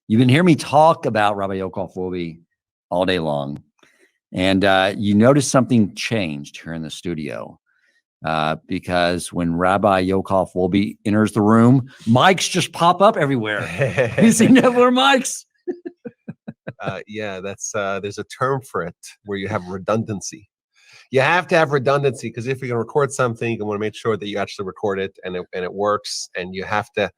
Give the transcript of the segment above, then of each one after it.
You've been hearing me talk about Rabbi Yaakov Wolbe all day long, and you notice something changed here in the studio because when Rabbi Yaakov Wolbe enters the room, mics just pop up everywhere. You see never mics. Yeah, that's there's a term for it where you have redundancy. You have to have redundancy because if you're going to record something, you want to make sure that you actually record it and it works, and you have to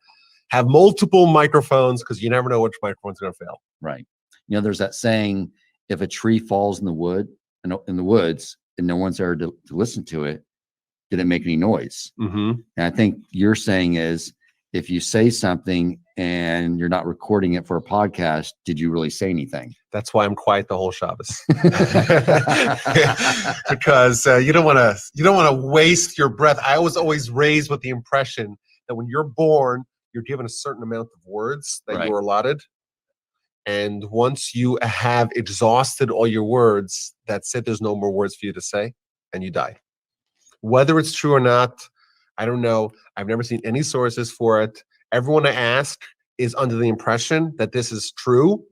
have multiple microphones because you never know which microphone's going to fail. Right. You know, there's that saying, if a tree falls in the woods and no one's there to listen to it, did it make any noise? Mm-hmm. And I think you're saying is, if you say something and you're not recording it for a podcast, did you really say anything? That's why I'm quiet the whole Shabbos. Because you don't want to waste your breath. I was always raised with the impression that when you're born, you're given a certain amount of words that Right. you were allotted. And once you have exhausted all your words, that's it. There's no more words for you to say, and you die. Whether it's true or not, I don't know. I've never seen any sources for it. Everyone I ask is under the impression that this is true.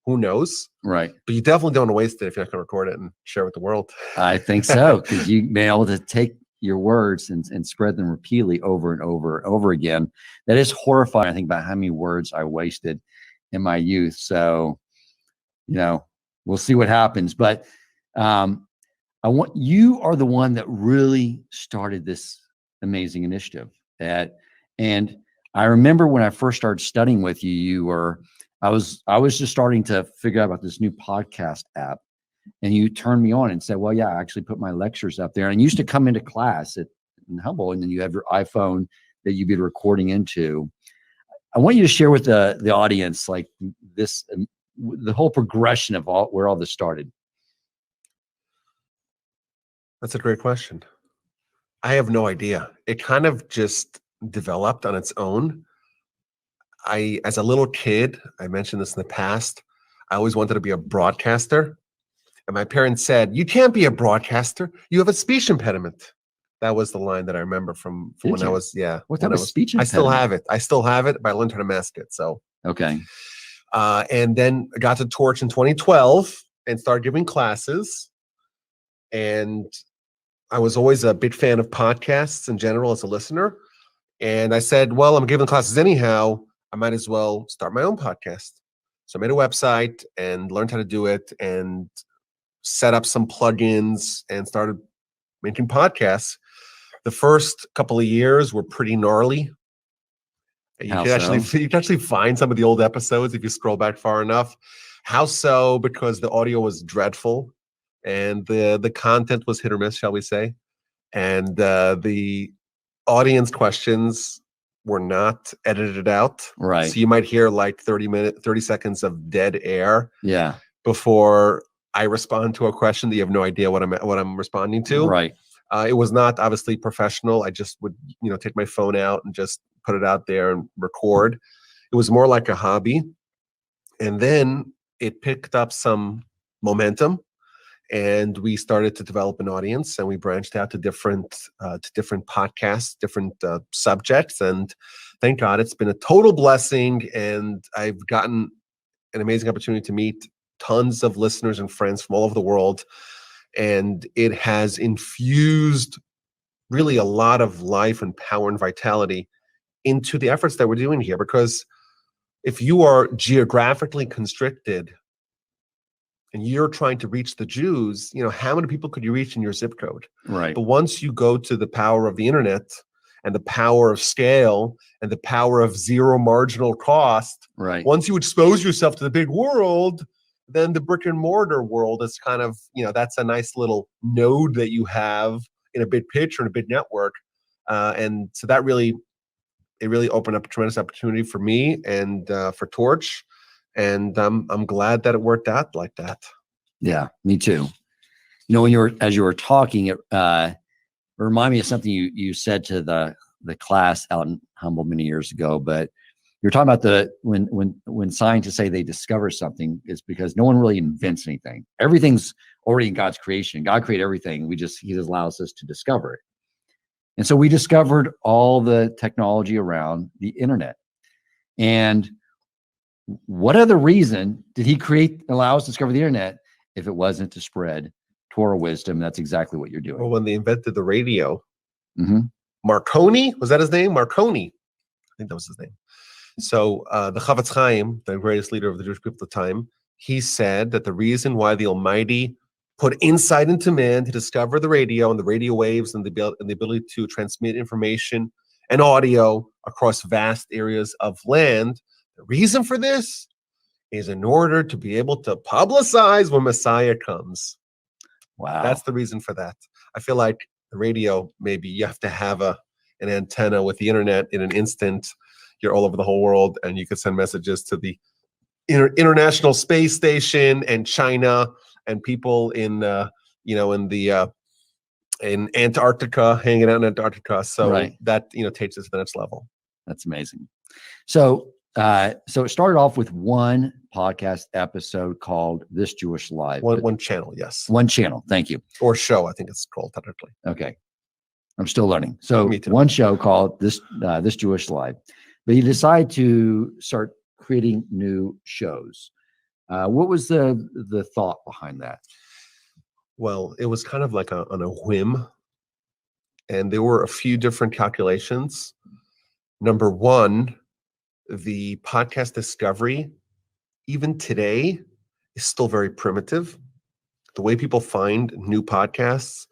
Who knows? Right. But you definitely don't want to waste it if you're not going to record it and share it with the world. I think so, because you may be able to take your words and spread them repeatedly over and over and over again. That is horrifying. I think about how many words I wasted in my youth. So, we'll see what happens. But you are the one that really started this amazing initiative. And I remember when I first started studying with you, I was just starting to figure out about this new podcast app. And you turned me on and said, well, yeah, I actually put my lectures up there. And you used to come into class in Humble, and then you have your iPhone that you'd be recording into. I want you to share with the audience, like this, the whole progression of where all this started. That's a great question. I have no idea. It kind of just developed on its own. As a little kid, I mentioned this in the past, I always wanted to be a broadcaster. And my parents said, you can't be a broadcaster. You have a speech impediment. That was the line that I remember from when I was, What type of speech impediment? I still have it, but I learned how to mask it. So, okay. And then I got to Torch in 2012 and started giving classes. And I was always a big fan of podcasts in general as a listener. And I said, well, I'm giving classes anyhow. I might as well start my own podcast. So I made a website and learned how to do it and set up some plugins and started making podcasts. The first couple of years were pretty gnarly. You can actually find some of the old episodes if you scroll back far enough. How so? Because the audio was dreadful and the content was hit or miss, shall we say. And the audience questions were not edited out. Right. So you might hear like 30 seconds of dead air. Yeah. Before I respond to a question that you have no idea what I'm responding to. Right. It was not obviously professional. I just would, take my phone out and just put it out there and record. It was more like a hobby. And then it picked up some momentum, and we started to develop an audience, and we branched out to different podcasts, different subjects. And thank God it's been a total blessing. And I've gotten an amazing opportunity to meet tons of listeners and friends from all over the world. And it has infused really a lot of life and power and vitality into the efforts that we're doing here. Because if you are geographically constricted and you're trying to reach the Jews, how many people could you reach in your zip code? Right. But once you go to the power of the internet and the power of scale and the power of zero marginal cost, right. Once you expose yourself to the big world, then the brick and mortar world is kind of, that's a nice little node that you have in a big picture and a big network. And so that really opened up a tremendous opportunity for me and for Torch. And I'm glad that it worked out like that. Yeah, me too. As you were talking, it reminded me of something you said to the class out in Humble many years ago. But you're talking about when scientists say they discover something, it's because no one really invents anything. Everything's already in God's creation. God created everything. He just allows us to discover it. And so we discovered all the technology around the internet. And what other reason did he allow us to discover the internet if it wasn't to spread Torah wisdom? That's exactly what you're doing. Well, when they invented the radio, Mm-hmm. Marconi, was that his name? Marconi. I think that was his name. So the Chavetz Chaim, the greatest leader of the Jewish people at the time, he said that the reason why the Almighty put insight into man to discover the radio and the radio waves and the ability to transmit information and audio across vast areas of land, the reason for this is in order to be able to publicize when Messiah comes. Wow. That's the reason for that. I feel like the radio, maybe you have to have an antenna. With the internet in an instant. You're all over the whole world, and you can send messages to the International Space Station and China and people in in Antarctica, hanging out in Antarctica. So that takes us to the next level. That's amazing. So it started off with one podcast episode called This Jewish Life. One channel, yes. One channel. Thank you. Or show, I think it's called technically. Okay. I'm still learning. So Me too. One show called This Jewish Life. But you decide to start creating new shows. What was the thought behind that? Well, it was kind of like on a whim. And there were a few different calculations. Number one, the podcast discovery, even today, is still very primitive. The way people find new podcasts,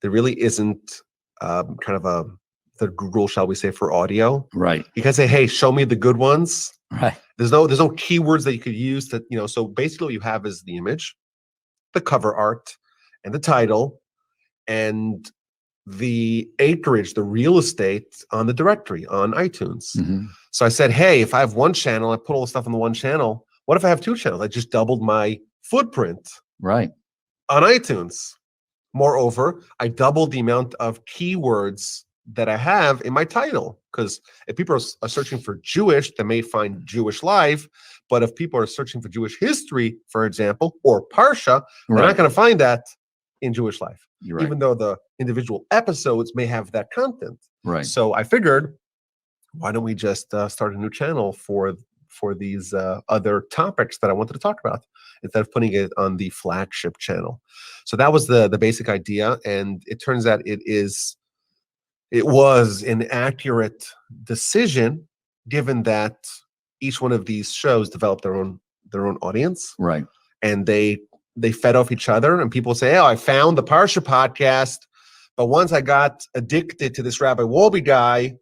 there really isn't the Google, shall we say, for audio. Right. You can say, hey, show me the good ones. Right. There's no keywords that you could use that, so basically what you have is the image, the cover art, and the title, and the acreage, the real estate on the directory on iTunes. Mm-hmm. So I said, hey, if I have one channel, I put all the stuff on the one channel. What if I have two channels? I just doubled my footprint Right. on iTunes. Moreover, I doubled the amount of keywords that I have in my title, because if people are searching for Jewish, they may find Jewish Life. But if people are searching for Jewish history, for example, or Parsha, they're not going to find that in Jewish Life, Right. even though the individual episodes may have that content. Right. So I figured, why don't we just start a new channel for these other topics that I wanted to talk about, instead of putting it on the flagship channel. So that was the basic idea, and it turns out it was an accurate decision, given that each one of these shows developed their own audience, Right. and they fed off each other. And people say, "Oh, I found the Parsha podcast, but once I got addicted to this Rabbi Wolbe guy,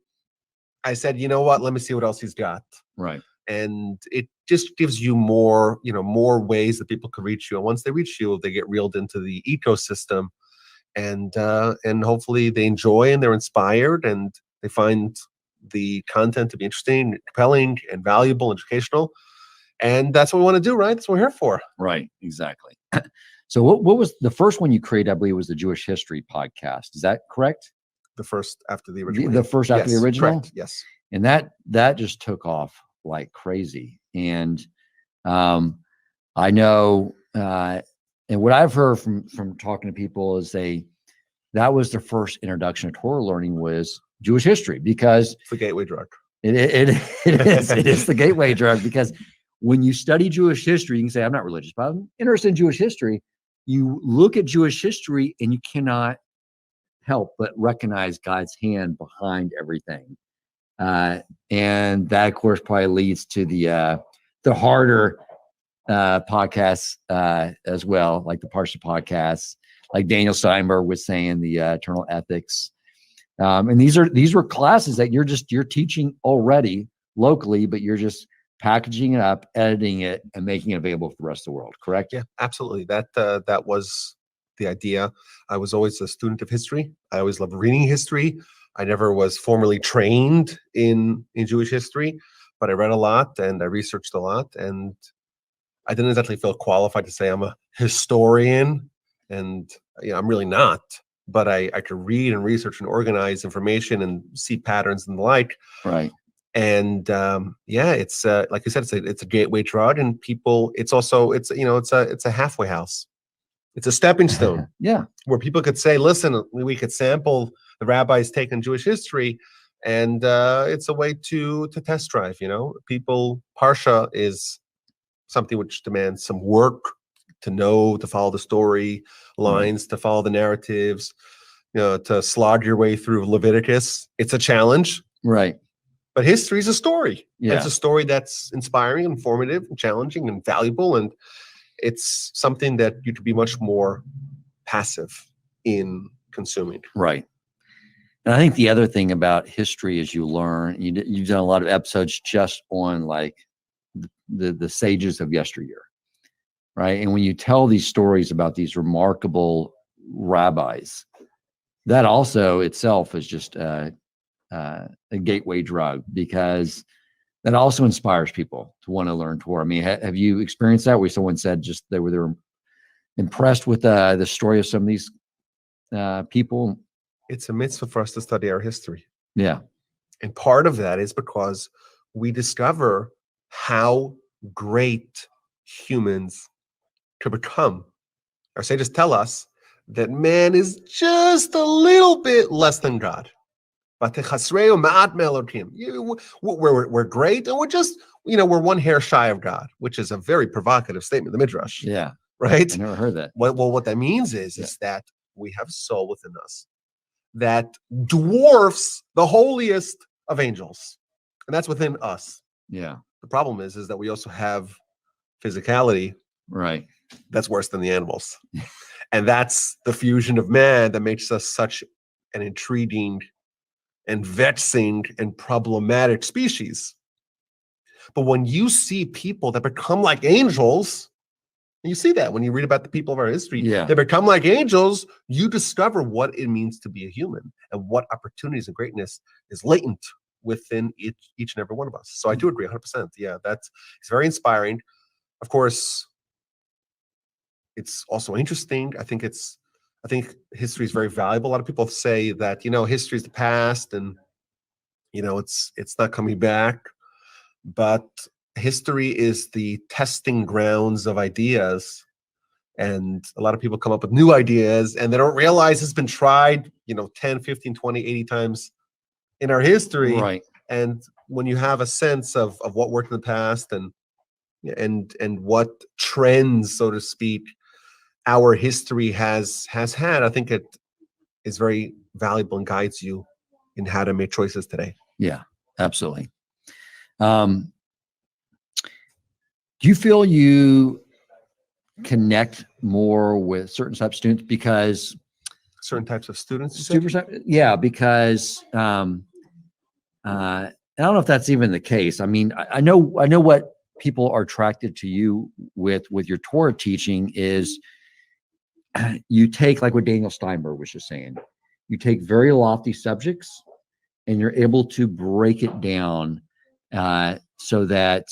I said, you know what? Let me see what else he's got." Right. And it just gives you more ways that people can reach you. And once they reach you, they get reeled into the ecosystem. And hopefully they enjoy and they're inspired and they find the content to be interesting, compelling, and valuable, educational. And that's what we want to do, right? That's what we're here for. Right. Exactly. So what was the first one you created? I believe was the Jewish History podcast. Is that correct? The first after the original. The first after the original? Correct. Yes. And that just took off like crazy. And I know, and what I've heard from talking to people is that was their first introduction to Torah learning was Jewish history, because it's the gateway drug. It is the gateway drug, because when you study Jewish history, you can say, I'm not religious, but I'm interested in Jewish history. You look at Jewish history and you cannot help but recognize God's hand behind everything. And that, of course, probably leads to the harder podcasts as well, like the Parsha podcasts, like Daniel Steinberg was saying, the eternal ethics. And these were classes that you're teaching already locally, but you're just packaging it up, editing it, and making it available for the rest of the world. Correct? Yeah, absolutely. That was the idea. I was always a student of history. I always loved reading history. I never was formally trained in Jewish history, but I read a lot and I researched a lot, and I didn't exactly feel qualified to say I'm a historian, and I'm really not. But I could read and research and organize information and see patterns and the like. Right. And it's like you said, it's a gateway drug, and people. It's a halfway house. It's a stepping stone Yeah. where people could say, listen, we could sample the rabbis' take on Jewish history, and it's a way to test drive, People, Parsha is something which demands some work to know, to follow the story lines, to follow the narratives, to slog your way through Leviticus. It's a challenge. Right. But history is a story. Yeah. It's a story that's inspiring, informative, and challenging, and valuable. And it's something that you could be much more passive in consuming. Right. And I think the other thing about history is you learn, you've done a lot of episodes just on like the sages of yesteryear. Right. And when you tell these stories about these remarkable rabbis, that also itself is just a gateway drug, because that also inspires people to want to learn Torah. I mean, have you experienced that where someone said just they were impressed with the story of some of these people? It's a mitzvah for us to study our history. Yeah. And part of that is because we discover how great humans could become. Our sages tell us that man is just a little bit less than God. We're great, and we're just, we're one hair shy of God, which is a very provocative statement, the Midrash. Yeah. Right? I never heard that. What that means is that we have soul within us that dwarfs the holiest of angels. And that's within us. Yeah. The problem is that we also have physicality. Right. That's worse than the animals. And that's the fusion of man that makes us such an intriguing and vexing and problematic species. But when you see people that become like angels, and you see that when you read about the people of our history, they become like angels, you discover what it means to be a human and what opportunities and greatness is latent within each and every one of us. So I do agree 100%. Yeah, it's very inspiring. Of course, it's also interesting. I think history is very valuable. A lot of people say that, history is the past and, it's not coming back. But history is the testing grounds of ideas. And a lot of people come up with new ideas and they don't realize it's been tried, 10, 15, 20, 80 times in our history. Right. And when you have a sense of what worked in the past and what trends, so to speak, our history has had, I think it is very valuable and guides you in how to make choices today. Yeah, absolutely. Do you feel you connect more with certain types of students because certain types of students? Yeah, because I don't know if that's even the case. I mean, I know what people are attracted to you with your Torah teaching is you take, like what Daniel Steinberg was just saying, you take very lofty subjects and you're able to break it down so that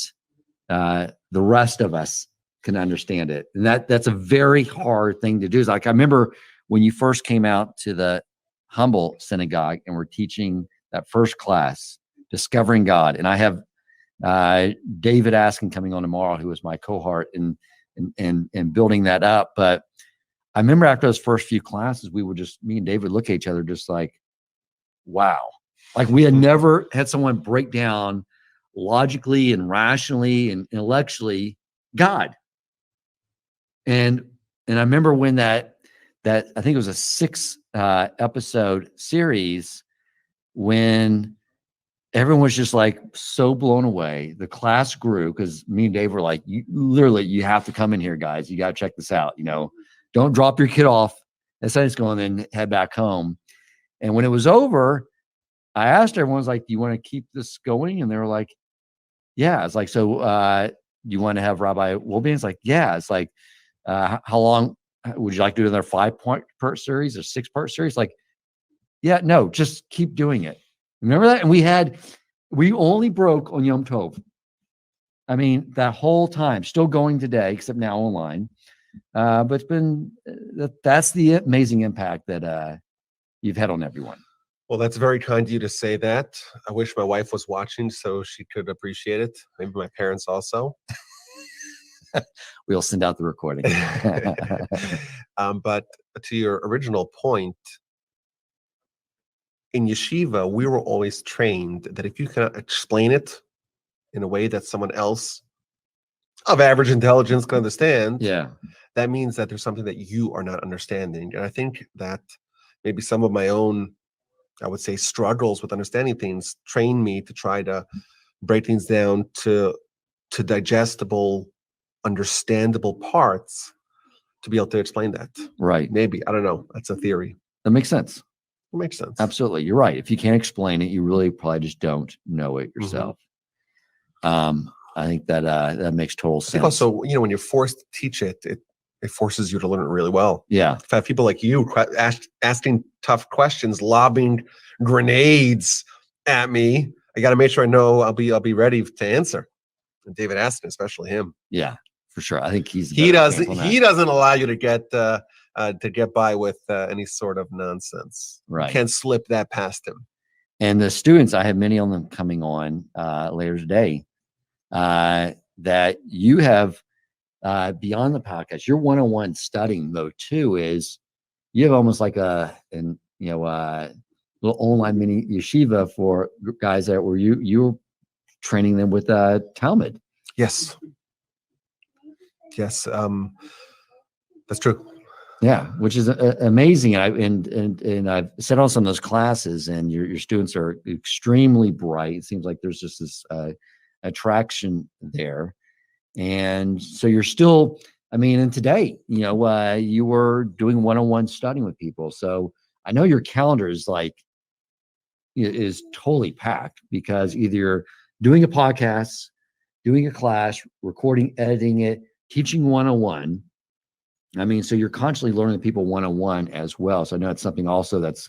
the rest of us can understand it. And that's a very hard thing to do. It's like, I remember when you first came out to the Humble Synagogue and we're teaching that first class, Discovering God. And I have David Askin coming on tomorrow, who is my cohort and building that up. But I remember after those first few classes, me and David look at each other just like, wow. Like we had never had someone break down logically and rationally and intellectually God. And I remember when that I think it was a 6 episode series, when everyone was just like so blown away. The class grew because me and Dave were like, you have to come in here, guys. You got to check this out. Don't drop your kid off at Sunday school and then head back home. And when it was over, I asked everyone, like, do you want to keep this going? And they were like, yeah. It's like, so you want to have Rabbi Wolbe? It's like, yeah. It's like, how long would you like to do another 5-part series or 6-part series? Like, yeah, no, just keep doing it. Remember that? And we only broke on Yom Tov. I mean, that whole time, still going today, except now online. But it's been, that's the amazing impact that you've had on everyone. Well, that's very kind of you to say that. I wish my wife was watching so she could appreciate it. Maybe my parents also. We'll send out the recording. But to your original point, in yeshiva, we were always trained that if you can explain it in a way that someone else of average intelligence can understand, Yeah. that means that there's something that you are not understanding. And I think that maybe some of my own, I would say, struggles with understanding things train me to try to break things down to digestible, understandable parts to be able to explain that. Right. Maybe, I don't know. That's a theory. That makes sense. It makes sense. Absolutely. You're right. If you can't explain it, you really probably just don't know it yourself. I think that that makes total sense. I think also, when you're forced to teach it, it forces you to learn it really well. Yeah. If I have people like you asking tough questions, lobbing grenades at me, I got to make sure I know I'll be ready to answer. And David Aston, especially him. Yeah, for sure. I think he doesn't allow you to get by with any sort of nonsense. Right. You can't slip that past him. And the students, I have many of them coming on later today, that you have beyond the podcast, your one-on-one studying though too is you have almost like a little online mini yeshiva for guys that were you're training them with Talmud. Yes, that's true. Yeah, which is amazing. And I've sat on some of those classes, and your students are extremely bright. It seems like there's just this attraction there, and so you're still. I mean, and today, you were doing one-on-one studying with people. So I know your calendar is totally packed because either you're doing a podcast, doing a class, recording, editing it, teaching one-on-one. I mean, so you're constantly learning people one-on-one as well. So I know it's something also that's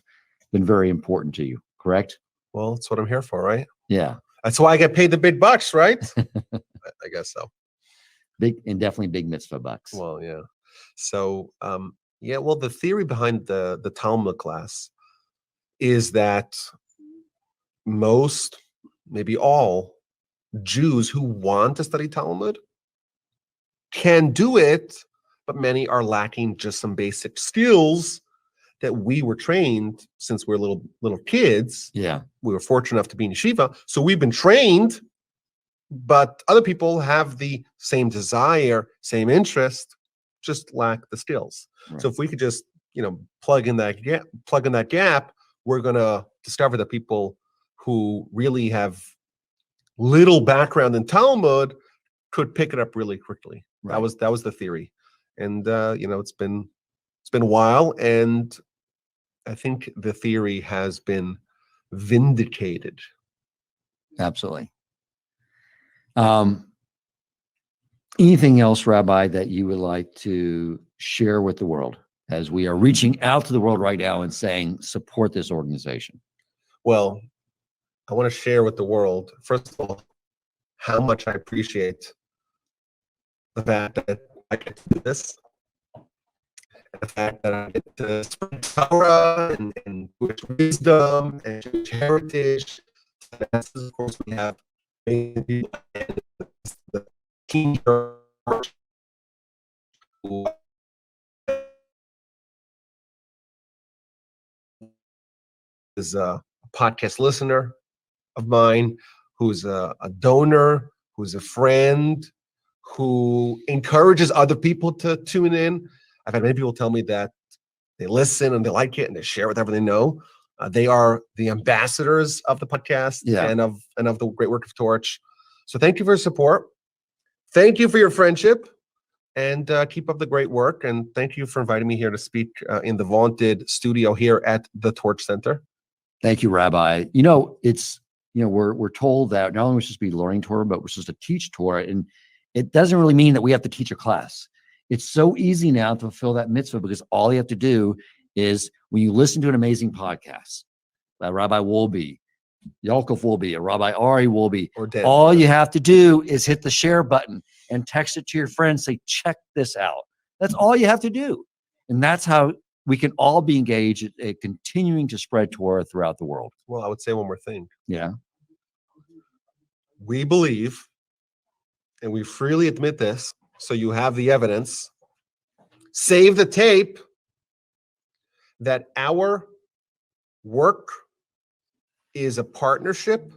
been very important to you, correct? Well, that's what I'm here for, right? Yeah. That's why I get paid the big bucks, right? I guess so. Big and definitely big mitzvah bucks. Well, yeah. So, well, the theory behind the Talmud class is that most, maybe all, Jews who want to study Talmud can do it, but many are lacking just some basic skills that we were trained since we're little kids. Yeah. We were fortunate enough to be in yeshiva, so we've been trained, but other people have the same desire, same interest, just lack the skills. Right. So if we could just, plug in that gap, we're going to discover that people who really have little background in Talmud could pick it up really quickly. Right. That was the theory. And it's been a while, and I think the theory has been vindicated. Absolutely. Anything else, Rabbi, that you would like to share with the world as we are reaching out to the world right now and saying, support this organization? Well, I want to share with the world, first of all, how much I appreciate the fact that I get to do this. The fact that I get to spread Torah and Jewish wisdom and Jewish heritage. That's, of course, we have people the team who is a podcast listener of mine, who's a donor, who's a friend, who encourages other people to tune in. I've had many people tell me that they listen and they like it and they share whatever they know. They are the ambassadors of the podcast and of the great work of Torch. So thank you for your support. Thank you for your friendship, and keep up the great work. And thank you for inviting me here to speak in the vaunted studio here at the Torch Center. Thank you, Rabbi. It's we're told that not only we're supposed to be learning Torah, but we're supposed to teach Torah, and it doesn't really mean that we have to teach a class. It's so easy now to fulfill that mitzvah because all you have to do is when you listen to an amazing podcast, by Rabbi Wolbe, Yaakov Wolbe, or Rabbi Ari Wolbe, or Dan, all you have to do is hit the share button and text it to your friends. Say, check this out. That's all you have to do. And that's how we can all be engaged at continuing to spread Torah throughout the world. Well, I would say one more thing. Yeah. We believe, and we freely admit this, so you have the evidence. Save the tape that our work is a partnership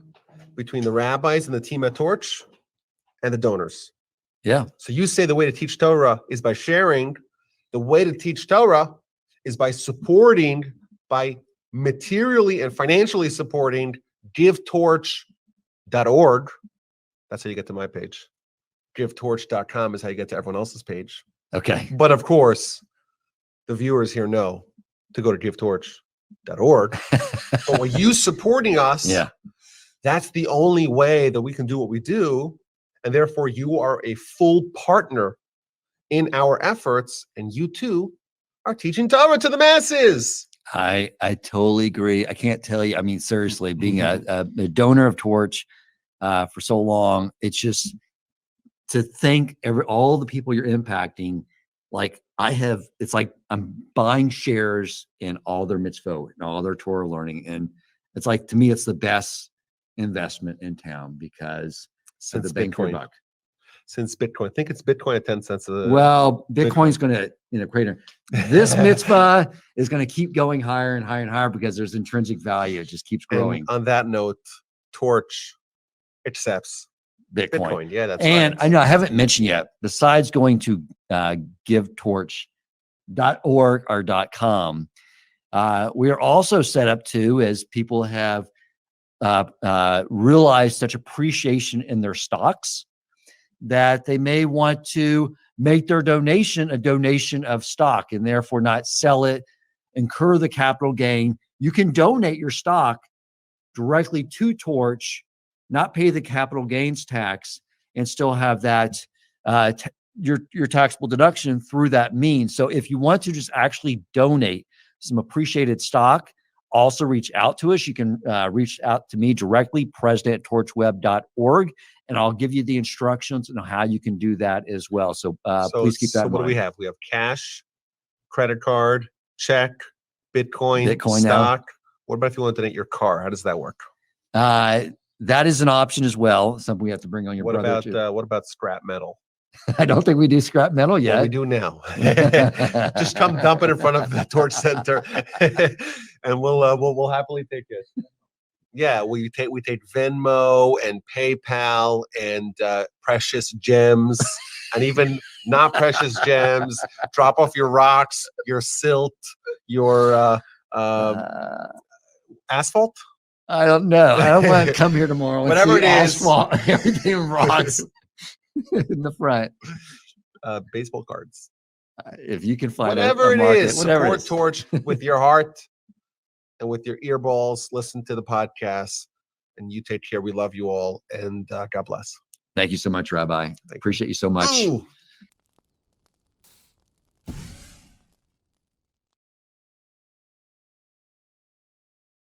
between the rabbis and the team at Torch and the donors. Yeah. So you say the way to teach Torah is by sharing. The way to teach Torah is by supporting, by materially and financially supporting givetorch.org. That's how you get to my page. Givetorch.com is how you get to everyone else's page. Okay. But of course, the viewers here know to go to givetorch.org. But with you supporting us, Yeah. that's the only way that we can do what we do. And therefore, you are a full partner in our efforts. And you too are teaching Torah to the masses. I totally agree. I can't tell you. I mean, seriously, being a donor of Torch for so long, it's just to think all the people you're impacting. Like it's like I'm buying shares in all their mitzvot and all their Torah learning. And it's like, to me, it's the best investment in town because of the bang for your buck. Since Bitcoin, I think it's Bitcoin at 10 cents. Well, Bitcoin's going to, crater. This mitzvah is going to keep going higher and higher and higher because there's intrinsic value. It just keeps growing. And on that note, Torch accepts Bitcoin. Yeah, that's and right. I know I haven't mentioned yet, besides going to givetorch.org or .com, we are also set up to, as people have realized such appreciation in their stocks, that they may want to make their donation a donation of stock and therefore not sell it, incur the capital gain. You can donate your stock directly to Torch, not pay the capital gains tax, and still have that your taxable deduction through that means. So if you want to just actually donate some appreciated stock, also reach out to us. You can reach out to me directly, president@torchweb.org, and I'll give you the instructions on how you can do that as well. So please keep that in mind. So what do we have? We have cash, credit card, check, Bitcoin stock. Now. What about if you want to donate your car? How does that work? That is an option as well. Something we have to bring on your brother too. What about scrap metal? I don't think we do scrap metal yet. Well, we do now. Just come dump it in front of the Torch Center, and we'll happily take it. Yeah, we take Venmo and PayPal and precious gems, and even not precious gems. Drop off your rocks, your silt, your asphalt. I don't know. I don't want to come here tomorrow and whatever see it is, asphalt, everything rocks in the front. Baseball cards. If you can find whatever a market, it is, whatever support Torch with your heart and with your earballs. Listen to the podcast, and you take care. We love you all, and God bless. Thank you so much, Rabbi. Appreciate you so much. Ooh.